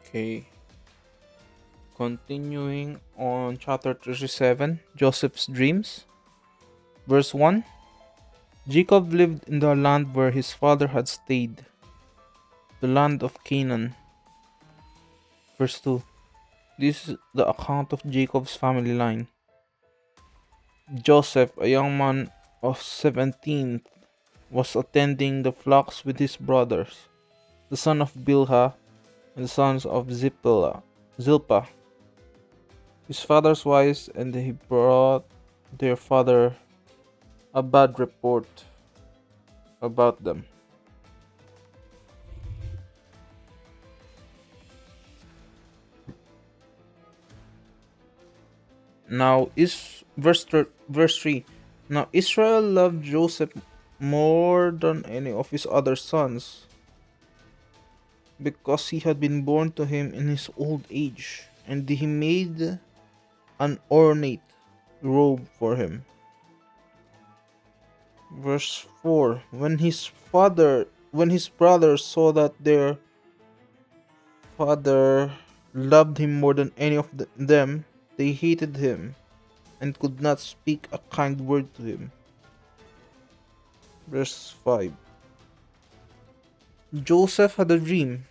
Okay. Continuing on chapter 37, Joseph's dreams. Verse 1. Jacob lived in the land where his father had stayed, the land of Canaan. Verse 2. This is the account of Jacob's family line. Joseph, a young man of 17, was attending the flocks with his brothers, the son of Bilhah and the sons of Zilpah, his father's wives, and he brought their father a bad report about them. Now is verse 3. Now Israel loved Joseph more than any of his other sons, because he had been born to him in his old age, and he made an ornate robe for him. Verse 4. When his brothers saw that their father loved him more than any of them, they hated him and could not speak a kind word to him. Verse 5. Joseph had a dream,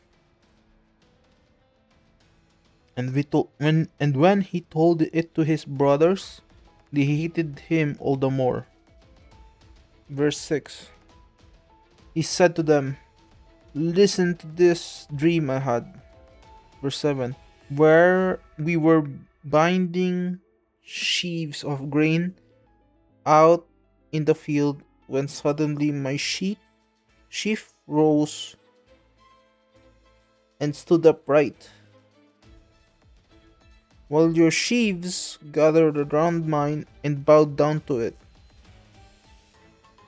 and when he told it to his brothers, they hated him all the more. Verse 6. He said to them, "Listen to this dream I had." Verse 7. Where we were binding sheaves of grain out in the field, when suddenly my sheaf rose and stood upright, while your sheaves gathered around mine and bowed down to it.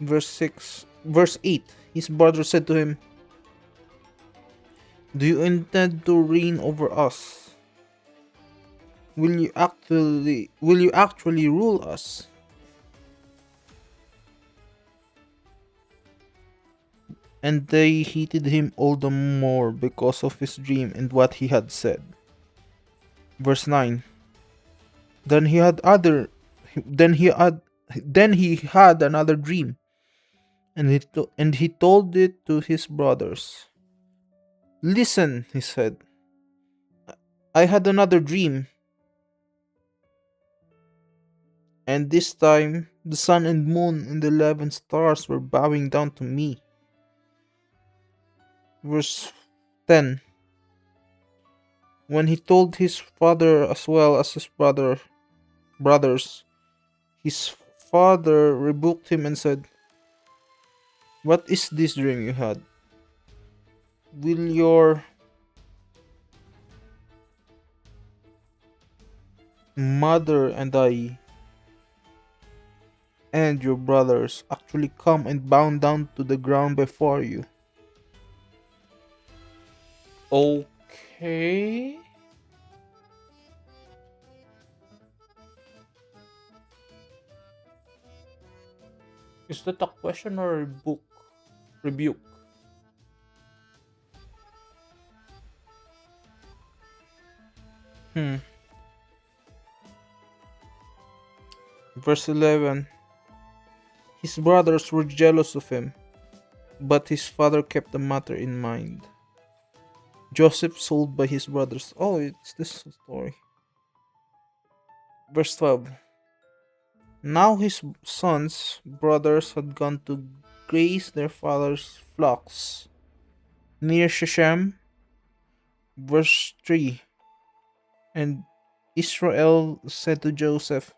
Verse 8. His brother said to him, "Do you intend to reign over us? Will you actually rule us?" And they hated him all the more because of his dream and what he had said. Verse 9. Then he had other then he had another dream, and he told it to his brothers. "Listen," he said, "I had another dream, and this time the sun and moon and the 11 stars were bowing down to me." Verse 10. When he told his father as well as his brothers, his father rebuked him and said, "What is this dream you had? Will your mother and I and your brothers actually come and bow down to the ground before you?" Okay. Is that a question or a book? Rebuke. Hmm. Verse 11. His brothers were jealous of him, but his father kept the matter in mind. Joseph sold by his brothers. Oh, it's this story. Verse 12. Now his sons, brothers, had gone to graze their father's flocks near Shechem. Verse 3. And Israel said to Joseph,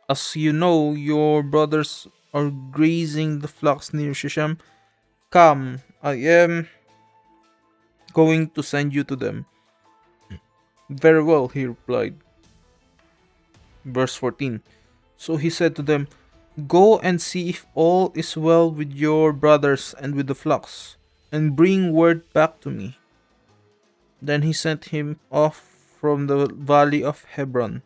"As you know, your brothers are grazing the flocks near Shechem. Come, I am going to send you to them." "Very well," he replied. Verse 14. So he said to them, "Go and see if all is well with your brothers and with the flocks, and bring word back to me." Then he sent him off from the valley of Hebron.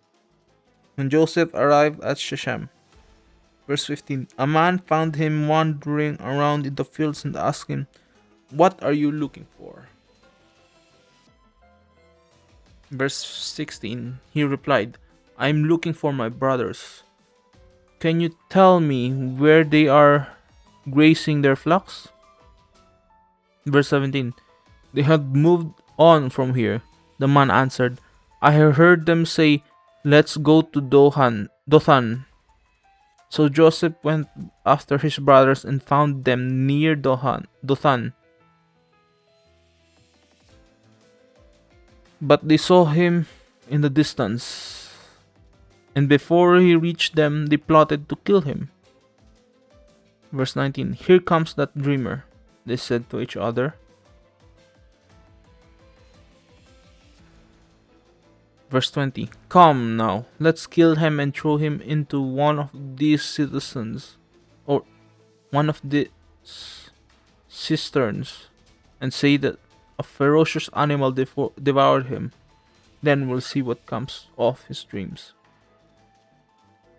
When Joseph arrived at Shechem, verse 15, a man found him wandering around in the fields and asked him, "What are you looking for?" Verse 16, he replied, I am looking for my brothers. Can you tell me where they are grazing their flocks? Verse 17, they had moved on from here. The man answered, I heard them say, let's go to Dothan. So Joseph went after his brothers and found them near Dothan. But they saw him in the distance, and before he reached them, they plotted to kill him. Verse 19, here comes that dreamer, they said to each other. Verse 20, come now, let's kill him and throw him into one of these citizens, or one of these cisterns, and say that a ferocious animal devoured him. Then we'll see what comes of his dreams.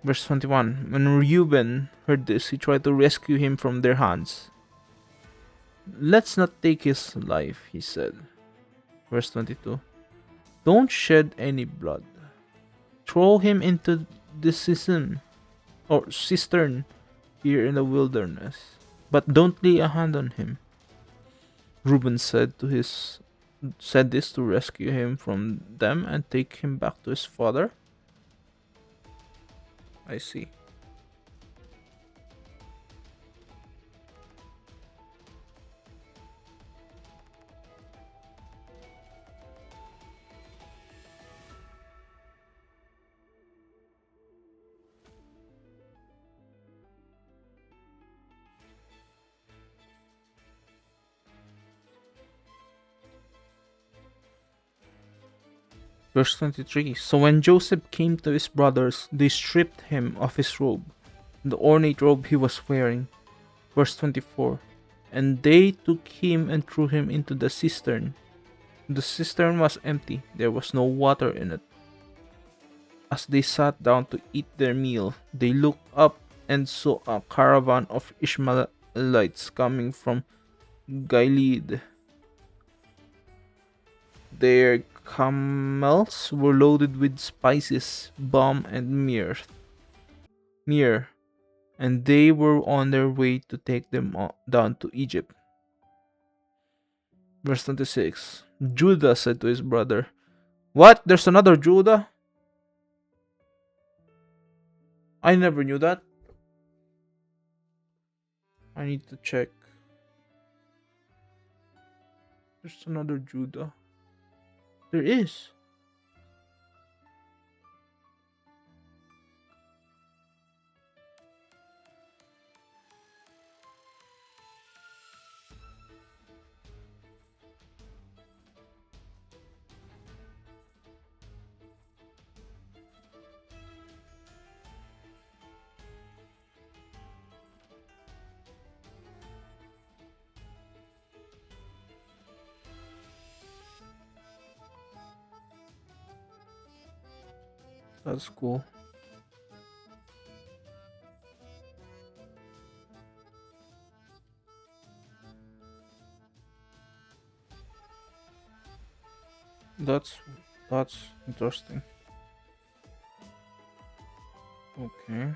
Verse 21, when Reuben heard this, he tried to rescue him from their hands. Let's not take his life, he said. Verse 22, don't shed any blood. Throw him into the cistern here in the wilderness, but don't lay a hand on him. Reuben said this to rescue him from them and take him back to his father. I see. Verse 23, so when Joseph came to his brothers, they stripped him of his robe, the ornate robe he was wearing. Verse 24, and they took him and threw him into the cistern. The cistern was empty, there was no water in it. As they sat down to eat their meal, they looked up and saw a caravan of Ishmaelites coming from Gilead. Their camels were loaded with spices, balm, and myrrh, and they were on their way to take them down to Egypt. Verse 26, Judah said to his brother, what? There's another Judah? I never knew that. I need to check. There's another Judah. There is. That's cool. That's that's interesting. Okay.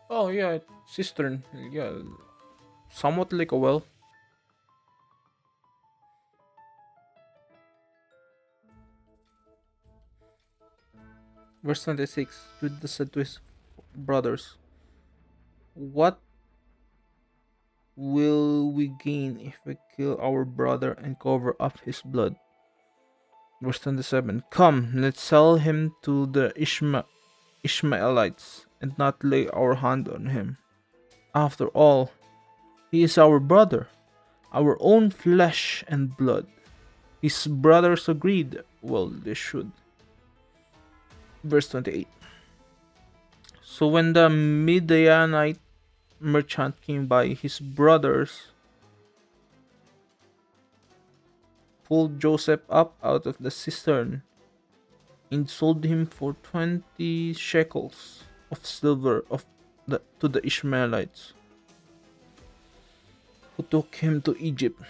Oh yeah, cistern. Yeah, somewhat like a well. Verse 26, Judah said to his brothers, what will we gain if we kill our brother and cover up his blood? Verse 27, come, let's sell him to the Ishmaelites and not lay our hand on him. After all, he is our brother, our own flesh and blood. His brothers agreed. Well, they should. Verse 28, so when the Midianite merchant came by, his brothers pulled Joseph up out of the cistern and sold him for 20 shekels of silver to the Ishmaelites, who took him to Egypt.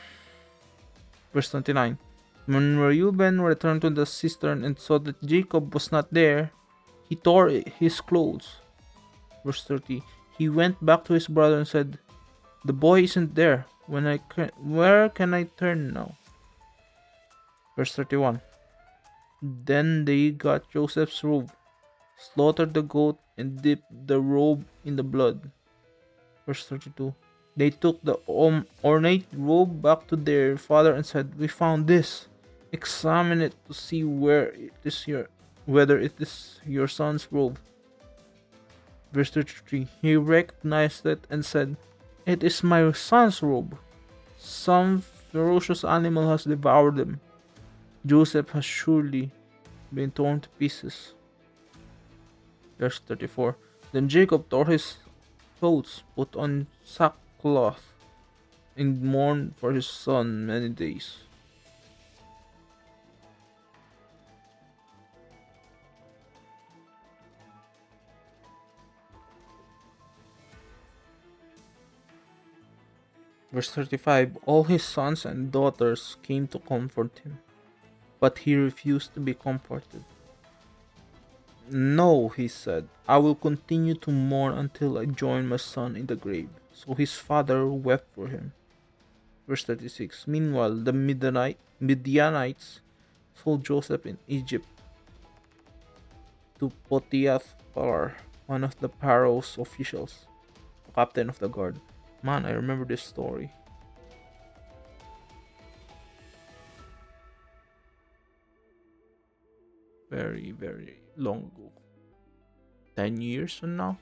Verse 29. When Reuben returned to the cistern and saw that Jacob was not there, he tore his clothes. Verse 30. He went back to his brother and said, "The boy isn't there. Where can I turn now?" Verse 31. Then they got Joseph's robe, slaughtered the goat, and dipped the robe in the blood. Verse 32. They took the ornate robe back to their father and said, "We found this. Examine it to see whether it is your son's robe." Verse 33. He recognized it and said, "It is my son's robe. Some ferocious animal has devoured him. Joseph has surely been torn to pieces." Verse 34. Then Jacob tore his clothes, put on sackcloth, and mourned for his son many days. Verse 35. All his sons and daughters came to comfort him, but he refused to be comforted. "No," he said, "I will continue to mourn until I join my son in the grave." So his father wept for him. Verse 36. Meanwhile, the Midianites sold Joseph in Egypt to Potiphar, one of the Pharaoh's officials, the captain of the guard. Man, I remember this story. Very, very long ago. 10 years from now?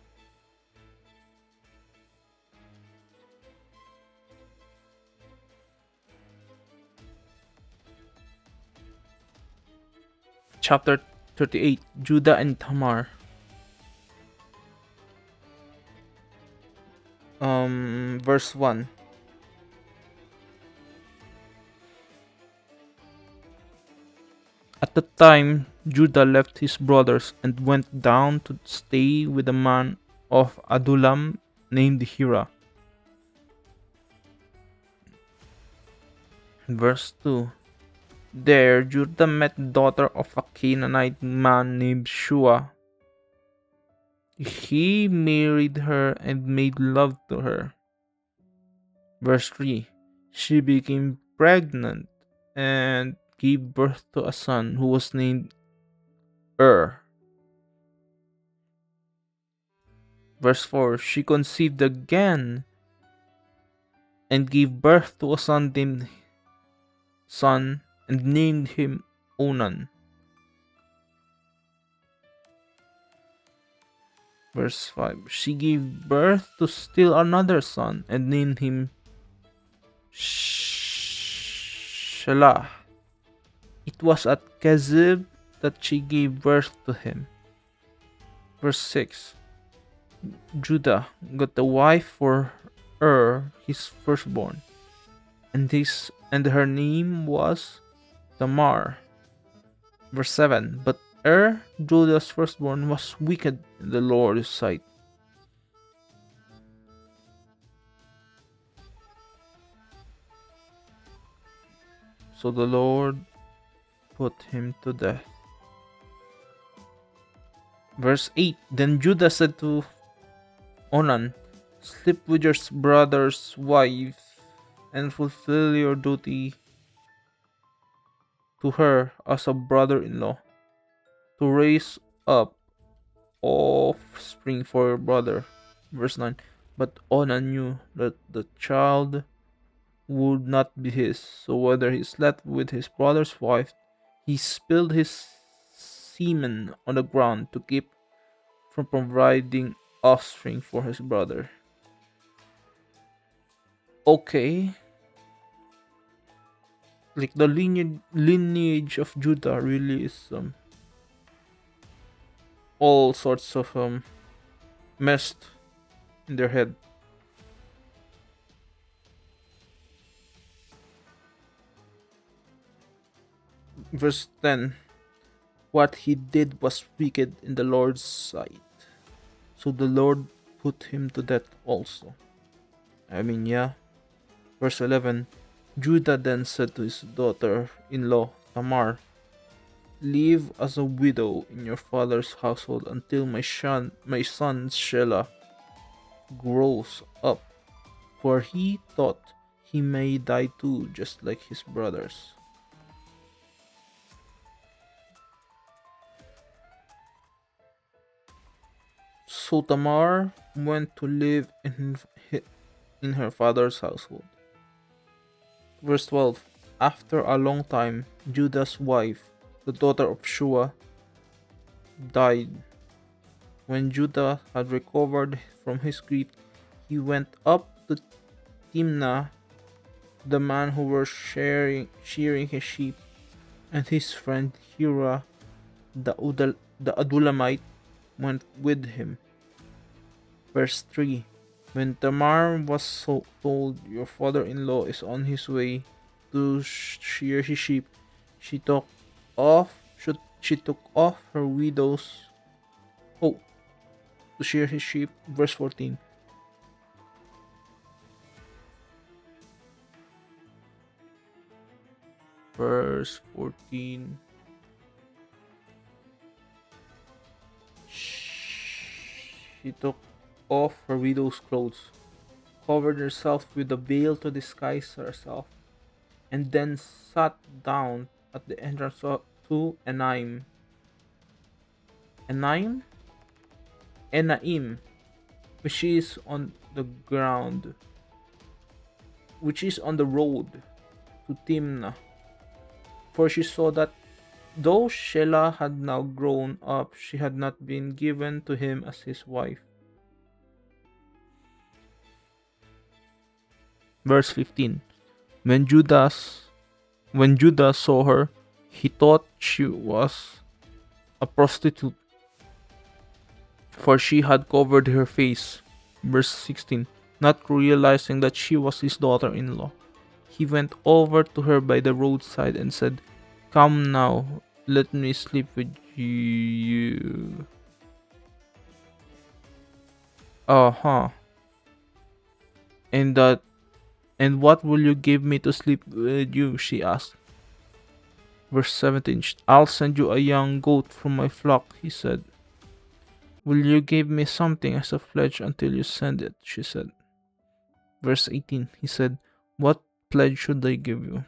Chapter 38. Judah and Tamar. Verse 1. At the time, Judah left his brothers and went down to stay with a man of Adullam named Hira. Verse 2. There, Judah met the daughter of a Canaanite man named Shua. He married her and made love to her. Verse 3. She became pregnant and gave birth to a son who was named Verse 4. She conceived again and gave birth to a son and named him Onan. Verse 5. She gave birth to still another son and named him Shelah. It was at KJB that she gave birth to him. Verse 6. Judah got a wife for his firstborn, and her name was Tamar. Verse 7. But Judah's firstborn, was wicked in the Lord's sight. So the Lord put him to death. Verse 8. Then Judah said to Onan, "Sleep with your brother's wife and fulfill your duty to her as a brother-in-law, to raise up offspring for your brother." Verse 9. But Onan knew that the child would not be his, so whether he slept with his brother's wife, he spilled his semen on the ground to keep from providing offspring for his brother. Okay. Like the lineage of Judah really is all sorts of messed in their head. Verse 10. What he did was wicked in the Lord's sight, so the Lord put him to death also. I mean, yeah, Verse 11. Judah then said to his daughter-in-law Tamar, live as a widow in your father's household until my son Shelah grows up, for he thought he may die too, just like his brothers. So Tamar went to live in her father's household. Verse 12. After a long time, Judah's wife, the daughter of Shua, died. When Judah had recovered from his grief, he went up to Timnah, the man who was shearing his sheep, and his friend Hira, the Adulamite, went with him. Verse 3. When Tamar was told, your father-in-law is on his way to shear his sheep, she took off she took off her widow's coat to shear his sheep. Verse 14. Verse 14. She took off her widow's clothes, covered herself with a veil to disguise herself, and then sat down at the entrance to Enaim. Enaim? Enaim, which is on the ground, which is on the road to Timnah. For she saw that though Shelah had now grown up, she had not been given to him as his wife. Verse 15. When Judah saw her, he thought she was a prostitute, for she had covered her face. Verse 16. Not realizing that she was his daughter-in-law, he went over to her by the roadside and said, come now, let me sleep with you. Uh-huh. And what will you give me to sleep with you? She asked. Verse 17. I'll send you a young goat from my flock, he said. Will you give me something as a pledge until you send it? She said. Verse 18. He said, what pledge should I give you?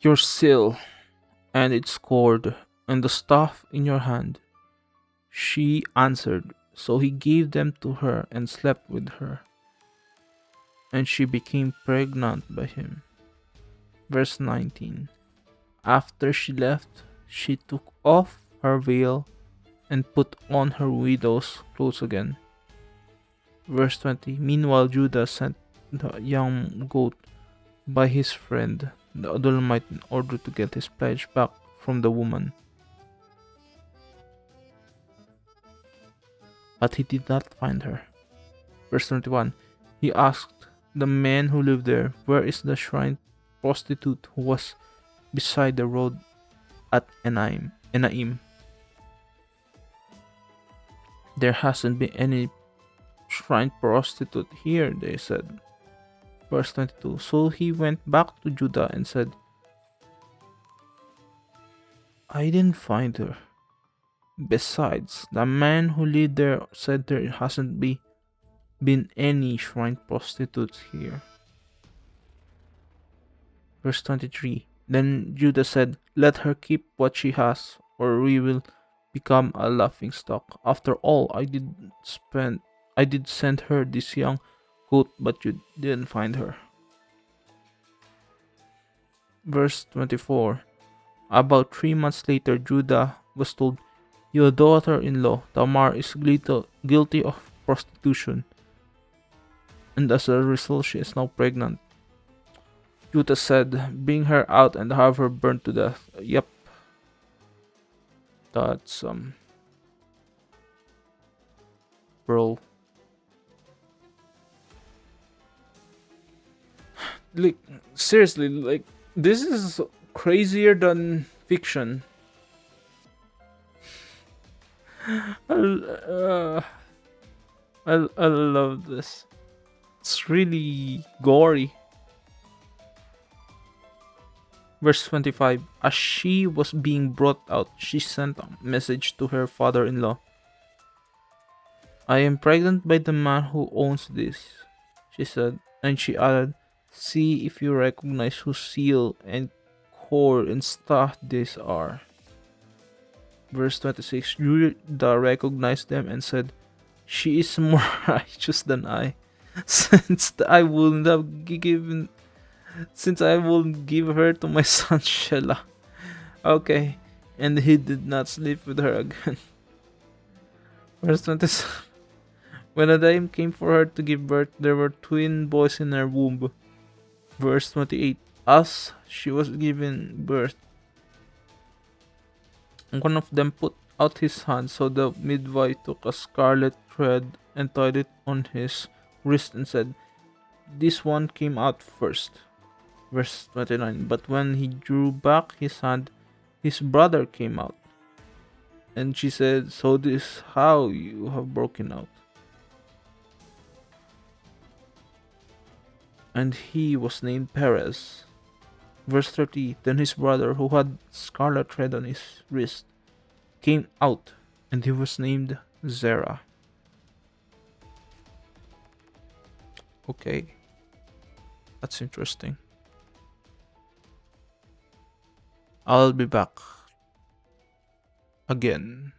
Your seal and its cord and the staff in your hand. She answered. So he gave them to her and slept with her, and she became pregnant by him. Verse 19. After she left, she took off her veil and put on her widow's clothes again. Verse 20. Meanwhile, Judah sent the young goat by his friend, the Adullamite, in order to get his pledge back from the woman. But he did not find her. Verse 21. He asked the men who lived there, where is the shrine prostitute who was beside the road at Enaim? There hasn't been any shrine prostitute here, they said. Verse 22. So he went back to Judah and said, I didn't find her. Besides, the man who lived there said there hasn't been any shrine prostitutes here. Verse 23. Then Judah said, let her keep what she has, or we will become a laughingstock. After all, I did send her this young goat, but you didn't find her. Verse 24. About 3 months later, Judah was told, your daughter-in-law Tamar is guilty of prostitution, and as a result she is now pregnant. Judah said, bring her out and have her burned to death. Yep. That's bro. Like, seriously, like, this is crazier than fiction. I, I love this. It's really gory. Verse 25. As she was being brought out, she sent a message to her father in law. I am pregnant by the man who owns this, she said, and she added, see if you recognize whose seal and core and staff these are. Verse 26. Judah recognized them and said, she is more righteous than I, since I wouldn't have given since I will give her to my son Shelah. Okay. And he did not sleep with her again. Verse 27. When the time came for her to give birth, there were twin boys in her womb. Verse 28. As she was giving birth, one of them put out his hand, so the midwife took a scarlet thread and tied it on his wrist and said, this one came out first. Verse 29. But when he drew back his hand, his brother came out. And she said, so this is how you have broken out. And he was named Perez. Verse 30. Then his brother, who had scarlet thread on his wrist, came out, and he was named Zerah. Okay, that's interesting. I'll be back again.